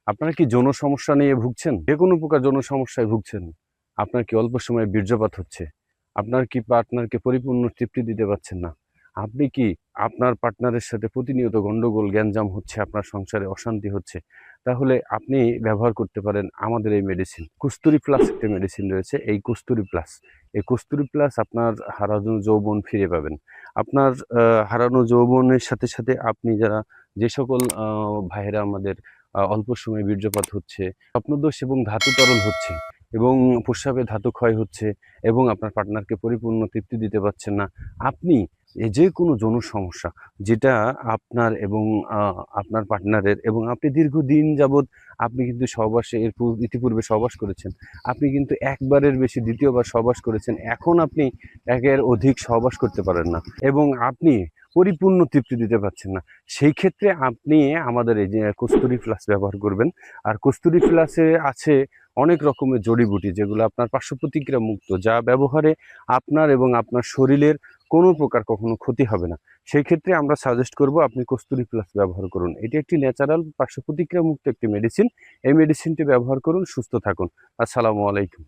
আপনারা কি যৌন সমস্যা নিয়ে ভুগছেন? যে কোনো প্রকার যৌন সমস্যায় ভুগছেন? আপনার কি অল্প সময়ে বীর্যপাত হচ্ছে? আপনার কি পার্টনারকে পরিপূর্ণ তৃপ্তি দিতে পারছেন না? আপনি কি আপনার পার্টনারের সাথে প্রতিনিয়ত গন্ডগোল গ্যাঞ্জাম হচ্ছে, আপনার সংসারে অশান্তি হচ্ছে? তাহলে আপনি ব্যবহার করতে পারেন আমাদের এই মেডিসিন। কস্তুরী প্লাস একটা মেডিসিন রয়েছে, এই কস্তুরী প্লাস। এই কস্তুরী প্লাস আপনার হারানো যৌবন ফিরে পাবেন। আপনার হারানো যৌবনের সাথে, সাথে আপনি যে সকল ভাইয়েরা আমাদের অল্প সময়ে বীর্যপাত হচ্ছে, স্বপ্নদোষ এবং ধাতু তরল হচ্ছে এবং প্রস্রাবে ধাতু ক্ষয় হচ্ছে এবং আপনার পার্টনারকে পরিপূর্ণ তৃপ্তি দিতে পারছেন না। আপনি যে কোনো যৌন সমস্যা যেটা আপনার এবং আপনার পার্টনারের এবং আপনি দীর্ঘদিন যাবৎ আপনি কিন্তু সহবাসে ইতিপূর্বে সহবাস করেছেন। আপনি কিন্তু একবারের বেশি দ্বিতীয়বার সহবাস করেছেন। এখন আপনি একের অধিক সহবাস করতে পারেন না এবং আপনি পরিপূর্ণ তৃপ্তি দিতে পারছেন না। সেই ক্ষেত্রে আপনি আমাদের এই যে কস্তুরী প্লাস ব্যবহার করবেন। আর কস্তুরী প্লাসে আছে অনেক রকমের জড়িবুটি যেগুলো আপনার পার্শ্ব প্রতিক্রিয়া মুক্ত, যা ব্যবহারে আপনার এবং আপনার শরীরের কোনো প্রকার কখনো ক্ষতি হবে না। সেই ক্ষেত্রে আমরা সাজেস্ট করব আপনি কস্তুরী প্লাস ব্যবহার করুন। এটি একটি ন্যাচারাল পার্শ্ব প্রতিক্রিয়া মুক্ত একটি মেডিসিন। এই মেডিসিনটি ব্যবহার করুন, সুস্থ থাকুন। আসসালামু আলাইকুম।